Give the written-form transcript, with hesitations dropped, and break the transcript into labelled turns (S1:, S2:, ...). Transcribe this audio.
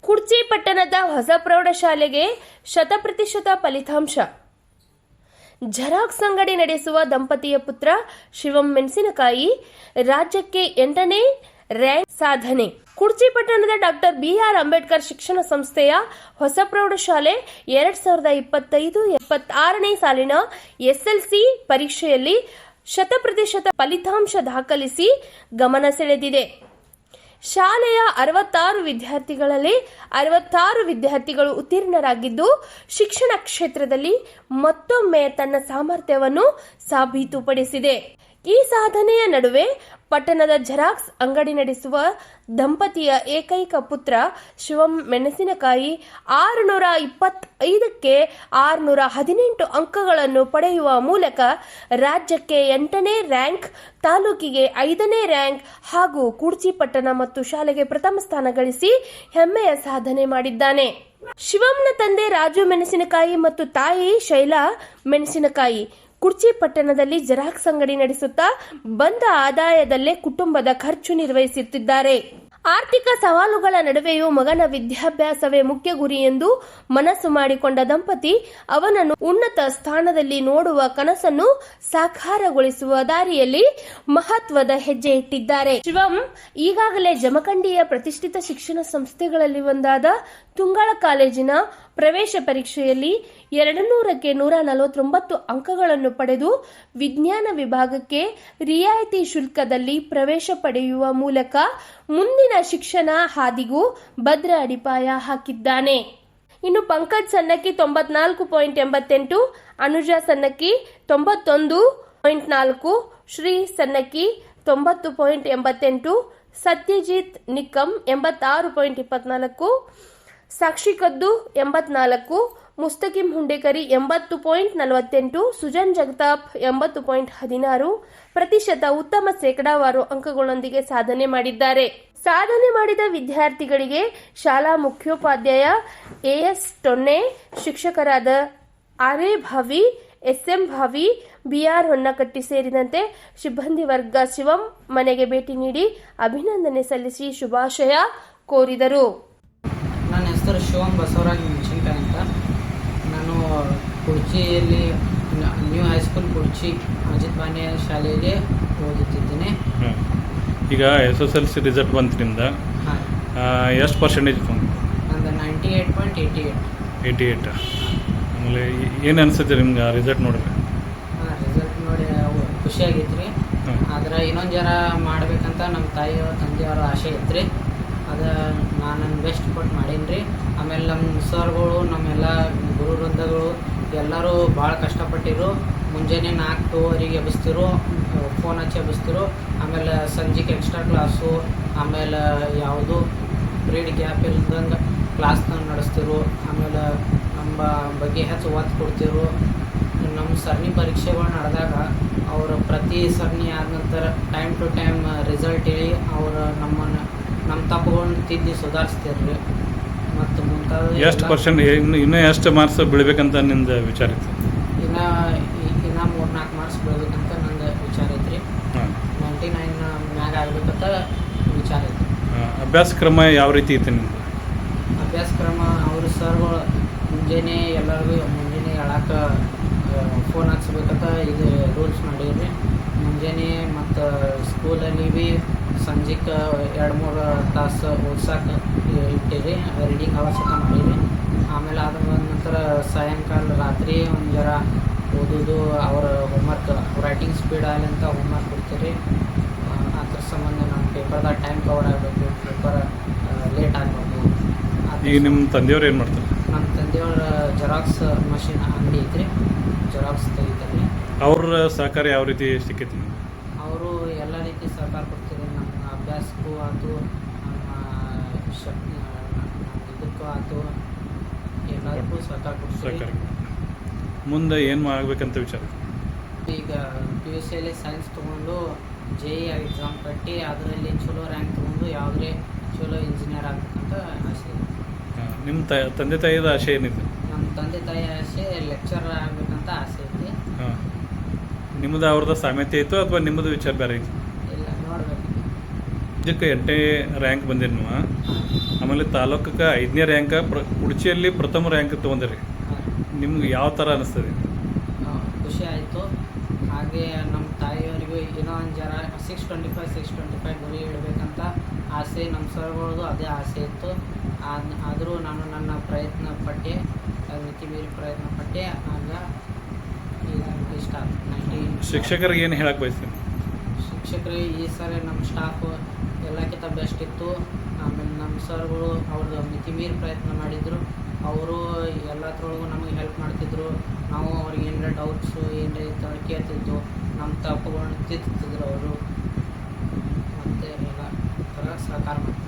S1: ಕುಡ್ಚಿ ಪಟ್ಟಣದ ಹೊಸ ಪ್ರೌಢಶಾಲೆಗೆ 100% ಫಲಿತಾಂಶ. ಜೆರಾಕ್ಸ್ ಅಂಗಡಿ ನಡೆಸುವ ದಂಪತಿಯ ಪುತ್ರ ಶಿವಂ ಮೆಣಸಿನಕಾಯಿ ರಾಜ್ಯಕ್ಕೆ 8ನೇ ರ್ಯಾಂಕ್ ಸಾಧನೆ. ಕುಡ್ಚಿ ಪಟ್ಟಣದ ಡಾಕ್ಟರ್ ಬಿ.ಆರ್. ಅಂಬೇಡ್ಕರ್ ಶಿಕ್ಷಣ ಸಂಸ್ಥೆಯ ಹೊಸ ಪ್ರೌಢಶಾಲೆ 2025-26ನೇ ಸಾಲಿನ ಎಸ್ಎಲ್ಸಿ ಪರೀಕ್ಷೆಯಲ್ಲಿ 100% ಫಲಿತಾಂಶ ದಾಖಲಿಸಿ ಗಮನ ಸೆಳೆದಿದೆ. ಶಾಲೆಯ 66 ವಿದ್ಯಾರ್ಥಿಗಳಲ್ಲಿ 66 ವಿದ್ಯಾರ್ಥಿಗಳು ಉತ್ತೀರ್ಣರಾಗಿದ್ದು, ಶಿಕ್ಷಣ ಕ್ಷೇತ್ರದಲ್ಲಿ ಮತ್ತೊಮ್ಮೆ ತನ್ನ ಸಾಮರ್ಥ್ಯವನ್ನು ಸಾಬೀತುಪಡಿಸಿದೆ. ಈ ಸಾಧನೆಯ ನಡುವೆ ಪಟ್ಟಣದ ಜೆರಾಕ್ಸ್ ಅಂಗಡಿ ನಡೆಸುವ ದಂಪತಿಯ ಏಕೈಕ ಪುತ್ರ ಶಿವಂ ಮೆಣಸಿನಕಾಯಿ 625ಕ್ಕೆ 618 ಅಂಕಗಳನ್ನು ಪಡೆಯುವ ಮೂಲಕ ರಾಜ್ಯಕ್ಕೆ 8ನೇ ರ್ಯಾಂಕ್, ತಾಲೂಕಿಗೆ 5ನೇ ರ್ಯಾಂಕ್ ಹಾಗೂ ಕುಡ್ಚಿ ಪಟ್ಟಣ ಮತ್ತು ಶಾಲೆಗೆ ಪ್ರಥಮ ಸ್ಥಾನ ಗಳಿಸಿ ಹೆಮ್ಮೆಯ ಸಾಧನೆ ಮಾಡಿದ್ದಾನೆ. ಶಿವಂನ ತಂದೆ ರಾಜು ಮೆಣಸಿನಕಾಯಿ ಮತ್ತು ತಾಯಿ ಶೈಲಾ ಮೆಣಸಿನಕಾಯಿ ಕುಡ್ಚಿ ಪಟ್ಟಣದಲ್ಲಿ ಜೆರಾಕ್ಸ್ ಅಂಗಡಿ ನಡೆಸುತ್ತಾ ಬಂದ ಆದಾಯದಲ್ಲೇ ಕುಟುಂಬದ ಖರ್ಚು ನಿರ್ವಹಿಸುತ್ತಿದ್ದಾರೆ. ಆರ್ಥಿಕ ಸವಾಲುಗಳ ನಡುವೆಯೂ ಮಗನ ವಿದ್ಯಾಭ್ಯಾಸವೇ ಮುಖ್ಯ ಗುರಿ ಎಂದು ಮನಸ್ಸು ಮಾಡಿಕೊಂಡ ದಂಪತಿ ಅವನನ್ನು ಉನ್ನತ ಸ್ಥಾನದಲ್ಲಿ ನೋಡುವ ಕನಸನ್ನು ಸಾಕಾರಗೊಳಿಸುವ ದಾರಿಯಲ್ಲಿ ಮಹತ್ವದ ಹೆಜ್ಜೆ ಇಟ್ಟಿದ್ದಾರೆ. ಶಿವಂ ಈಗಾಗಲೇ ಜಮಖಂಡಿಯ ಪ್ರತಿಷ್ಠಿತ ಶಿಕ್ಷಣ ಸಂಸ್ಥೆಗಳಲ್ಲಿ ಒಂದಾದ ತುಂಗಳ ಕಾಲೇಜಿನ ಪ್ರವೇಶ ಪರೀಕ್ಷೆಯಲ್ಲಿ 200ಕ್ಕೆ 149 ಅಂಕಗಳನ್ನು ಪಡೆದು ವಿಜ್ಞಾನ ವಿಭಾಗಕ್ಕೆ ರಿಯಾಯಿತಿ ಶುಲ್ಕದಲ್ಲಿ ಪ್ರವೇಶ ಪಡೆಯುವ ಮೂಲಕ ಮುಂದಿನ ಶಿಕ್ಷಣ ಹಾದಿಗೂ ಭದ್ರ ಅಡಿಪಾಯ ಹಾಕಿದ್ದಾನೆ. ಇನ್ನು ಪಂಕಜ್ ಸನ್ನಕ್ಕಿ 94.88, ಅನುಜಾ ಸನ್ನಕ್ಕಿ 91.4, ಶ್ರೀ ಸನ್ನಕ್ಕಿ 90.88, ಸತ್ಯಜಿತ್ ನಿಕ್ಕಂ 86.24, ಸಾಕ್ಷಿ ಕದ್ದು 84, ಮುಸ್ತಕಿಂ ಹುಂಡೇಕರಿ 80.48, ಸುಜನ್ ಜಗತಾಪ್ 80.16 ಪ್ರತಿಶತ ಉತ್ತಮ ಶೇಕಡಾವಾರು ಅಂಕಗಳೊಂದಿಗೆ ಸಾಧನೆ ಮಾಡಿದ್ದಾರೆ. ಸಾಧನೆ ಮಾಡಿದ ವಿದ್ಯಾರ್ಥಿಗಳಿಗೆ ಶಾಲಾ ಮುಖ್ಯೋಪಾಧ್ಯಾಯ ಎಎಸ್ ಟೊನ್ನೆ, ಶಿಕ್ಷಕರಾದ ಆರ್.ಎ. ಭಾವಿ, ಎಸ್.ಎಂ. ಭಾವಿ, ಬಿ.ಆರ್. ಹೊನ್ನಕಟ್ಟಿ ಸೇರಿದಂತೆ ಸಿಬ್ಬಂದಿ ವರ್ಗ ಶಿವಂ ಮನೆಗೆ ಭೇಟಿ ನೀಡಿ ಅಭಿನಂದನೆ ಸಲ್ಲಿಸಿ ಶುಭಾಶಯ ಕೋರಿದರು.
S2: ನನ್ನ ಹೆಸರು ಶಿವಂ ಬಸವರಾಜ್ ಮೆಣಸಿನಕಾಯಿ ಅಂತ. ನಾನು ಕುಡ್ಚಿಯಲ್ಲಿ ನ್ಯೂ ಹೈಸ್ಕೂಲ್ ಕುಡ್ಚಿ ಅಜಿತ್ ಬಾನೆ ಶಾಲೆಯಲ್ಲಿ ಓದುತ್ತಿದ್ದೇನೆ.
S3: ಈಗ SSLC ರಿಸಲ್ಟ್ ಬಂತು ನಿಮ್ದು, ಎಷ್ಟು ಪರ್ಸೆಂಟೇಜ್ ಇತ್ತು?
S2: ನಂದು 98.88.
S3: ಆಮೇಲೆ ಏನು ಅನಿಸುತ್ತೆ ನಿಮ್ಗೆ ರಿಸಲ್ಟ್ ನೋಡಿದ್ರೆ?
S2: ರಿಸಲ್ಟ್ ನೋಡಿ ಖುಷಿಯಾಗಿತ್ತು ರೀ. ಆದ್ರೆ ಇನ್ನೊಂದು ಜರ ಮಾಡ್ಬೇಕಂತ ನಮ್ಮ ತಾಯಿಯವ್ರ ತಂದೆಯವ್ರ ಆಸೆ ಇತ್ತು ರೀ. ಅದು ನಾನು ನನ್ನ ಬೆಸ್ಟ್ ಕೊಟ್ಟು ಮಾಡೀನಿ ರೀ. ಆಮೇಲೆ ನಮ್ಮ ಸರ್ಗಳು, ನಮ್ಮೆಲ್ಲ ಗುರು ವೃಂದಗಳು ಎಲ್ಲರೂ ಭಾಳ ಕಷ್ಟಪಟ್ಟಿರು. ಮುಂಜಾನೆ 4:00 ಎಬ್ಬಿಸ್ತಿರು, ಫೋನ್ ಹಚ್ಚಿ ಎಬ್ಬಿಸ್ತಿರು. ಆಮೇಲೆ ಸಂಜೆಗೆ ಎಕ್ಸ್ಟ್ರಾ ಕ್ಲಾಸು, ಆಮೇಲೆ ಯಾವುದು ಬ್ರೀಡ್ ಗ್ಯಾಪ್ ಇಲ್ದಂಗೆ ಕ್ಲಾಸ್ನ ನಡೆಸ್ತಿರು. ಆಮೇಲೆ ನಮ್ಮ ಬಗ್ಗೆ ಹೆಚ್ಚು ಒತ್ತು ಕೊಡ್ತಿರು. ನಮ್ಮ ಸರಣಿ ಪರೀಕ್ಷೆಗಳು ನಡೆದಾಗ ಅವರು ಪ್ರತಿ ಸರಣಿ ಆದ ನಂತರ ಟೈಮ್ ಟು ಟೈಮ್ ರಿಸಲ್ಟ್ ಹೇಳಿ ಅವರು ನಮ್ಮ ತಪ್ಪುಗಳನ್ನ ತಿದ್ದಿ ಸುಧಾರಿಸ್ತಿರ್ರಿ. ಮತ್ತು ಮುಂತಾದ
S3: ಎಷ್ಟು ಪರ್ಸೆಂಟ್ ಇನ್ನೂ ಎಷ್ಟು ಮಾರ್ಕ್ಸ್ ಬೀಳ್ಬೇಕಂತ ನಿಂದು ವಿಚಾರ ಇತ್ತು?
S2: ಇನ್ನು 3-4 ಮಾರ್ಕ್ಸ್ ಬೀಳ್ಬೇಕಂತ ನಂದು ವಿಚಾರ ಐತ್ರಿ. 99 ಮ್ಯಾಗ ಆಗ್ಬೇಕಂತ ವಿಚಾರ ಐತಿ.
S3: ಅಭ್ಯಾಸ ಕ್ರಮ ಯಾವ ರೀತಿ ಐತೆ ನಿಮ್ದು?
S2: ಅಭ್ಯಾಸ ಕ್ರಮ ಅವರು ಸರ್ಗಳು ಮುಂಜಾನೆ ಎಲ್ಲರಿಗೂ ಮುಂಜಾನೆ ಹೇಳಕ್ಕೆ ಫೋನ್ ಹಚ್ಬೇಕಂತ ಇದು ರೂಲ್ಸ್ ಮಾಡೀರಿ. ಮುಂಜಾನೆ ಮತ್ತು ಸ್ಕೂಲಲ್ಲಿ ಭೀ ಸಂಜೆಗೆ 2-3 ತಾಸು ಓದ್ಸಕ್ಕೆ ಇಟ್ಟಿರಿ. ರೀಡಿಂಗ್ ಅವಶ್ಯಕ ಮಾಡೀರಿ. ಆಮೇಲೆ ಅದ್ರ ನಂತರ ಸಾಯಂಕಾಲ ರಾತ್ರಿ ಒಂದು ಜರ ಓದೋದು, ಅವರ ಹೋಮ್ವರ್ಕ್ ರೈಟಿಂಗ್ ಸ್ಪೀಡ್ ಆಗಲಿ ಅಂತ ಹೋಮ್ವರ್ಕ್ ಕೊಡ್ತೀರಿ. ಅದ್ರ ಸಂಬಂಧ ನಮ್ಮ ಪೇಪರ್ದಾಗ ಟೈಮ್ ಕವರ್ ಆಗಬೇಕು, ಪೇಪರ್ ಲೇಟ್ ಆಗಬಾರ್ದು.
S3: ಈಗ ನಿಮ್ಮ ತಂದೆಯವ್ರು ಏನು ಮಾಡ್ತಾರೆ?
S2: ನಮ್ಮ ತಂದೆಯವ್ರ ಜೆರಾಕ್ಸ್ ಮಷಿನ್ ಅಂಗಡಿ ಐತ್ರಿ, ಜೆರಾಕ್ಸ್ ತೆಗಿತಾರೆ.
S3: ಅವ್ರ ಸಹಕಾರ ಯಾವ ರೀತಿ ಸಿಕ್ಕೈತಿ?
S2: ಅವರು ಎಲ್ಲ ರೀತಿ ಸಹಕಾರ ಕೊಡ್ತಾರೆ. ನಮ್ಮ ಅಭ್ಯಾಸಕ್ಕೂ ಆಯ್ತು, ನಮ್ಮ ಇದಕ್ಕೂ ಆಯ್ತು, ಎಲ್ಲರಿಗೂ ಸಹಕಾರ ಕೊಡ್ತಾರೆ.
S3: ಮುಂದೆ ಏನು ಆಗಬೇಕಂತ ವಿಚಾರ?
S2: ಈಗ PUCಯಲ್ಲಿ ಸೈನ್ಸ್ ತೊಗೊಂಡು JEE ಎಕ್ಸಾಮ್ ಕಟ್ಟಿ ಅದರಲ್ಲಿ ಚಲೋ ರ್ಯಾಂಕ್ ತೊಗೊಂಡು ಯಾವುದೇ ಚಲೋ ಇಂಜಿನಿಯರ್ ಆಗಬೇಕಂತ ಆಸೆ ಇದೆ.
S3: ನಿಮ್ಮ ತಂದೆ ತಾಯಿದ ಆಸೆ ಏನಿದೆ?
S2: ನಮ್ಮ ತಂದೆ ತಾಯಿ ಆಸೆ ಲೆಕ್ಚರರ್ ಆಗಬೇಕಂತ ಆಸೆ ಐತಿ.
S3: ನಿಮ್ಮದು ಅವ್ರದ್ದು ಸಾಮ್ಯತೆ ಇತ್ತು ಅಥವಾ ನಿಮ್ಮದು ವಿಚಾರ ಬೇರೆ ಐತಿ?
S2: ಇಲ್ಲ, ನೋಡ್ಬೇಕು.
S3: ಇದಕ್ಕೆ 8ನೇ ರ್ಯಾಂಕ್ ಬಂದಿರಿ ನೀವು. ಆಮೇಲೆ ತಾಲೂಕಕ್ಕೆ 5ನೇ ರ್ಯಾಂಕ ಕುಡ್ಚಿಯಲ್ಲಿ ಪ್ರಥಮ ರ್ಯಾಂಕ್ ತೊಗೊಂಡಿರಿ. ನಿಮ್ಗೆ ಯಾವ ಥರ ಅನಿಸ್ತದೆ?
S2: ಖುಷಿ ಆಯಿತು. ಹಾಗೆ ನಮ್ಮ ತಾಯಿಯವರಿಗೂ ಏನೋ ಒಂದು ಜರ 625 ಗುರಿ ಇಡಬೇಕಂತ ಆಸೆ, ನಮ್ಮ ಸರ್ಗಳದು ಅದೇ ಆಸೆ ಇತ್ತು. ಆದರೂ ನಾನು ನನ್ನ ಪ್ರಯತ್ನ ಪಟ್ಟೆ, ಮಿತಿ ಮೀರಿ ಪ್ರಯತ್ನ ಪಟ್ಟೆ. ಆಗ ಈಗ ಇಷ್ಟ 90.
S3: ಶಿಕ್ಷಕರಿಗೆ ಏನು ಹೇಳಕ್ಕೆ ಬಯಸ್ತೀನಿ?
S2: ಶಿಕ್ಷಕರಿಗೆ ಈ ಸರಿ ನಮ್ಮ ಸ್ಟಾಫು ಎಲ್ಲಕ್ಕಿಂತ ಬೆಸ್ಟ್ ಇತ್ತು. ಆಮೇಲೆ ನಮ್ಮ ಸರ್ಗಳು ಅವ್ರದ್ದು ಮಿತಿ ಮೀರಿ ಪ್ರಯತ್ನ ಮಾಡಿದರು. ಅವರು ಎಲ್ಲತ್ರೊಳಗೂ ನಮಗೆ ಹೆಲ್ಪ್ ಮಾಡ್ತಿದ್ರು. ನಾವು ಅವ್ರಿಗೆ ಏನಾರ ಡೌಟ್ಸು ಏನಾರ ಇತ್ತು ಅವ್ರು ಕೇಳ್ತಿದ್ದು, ನಮ್ಮ ತಪ್ಪುಗಳನ್ನ ತಿದ್ದುತ್ತಿದ್ರು ಅವರು. ಮತ್ತು ಎಲ್ಲ ಥರ ಸಹಕಾರ ಮಾಡ್ತಿದ್ರು.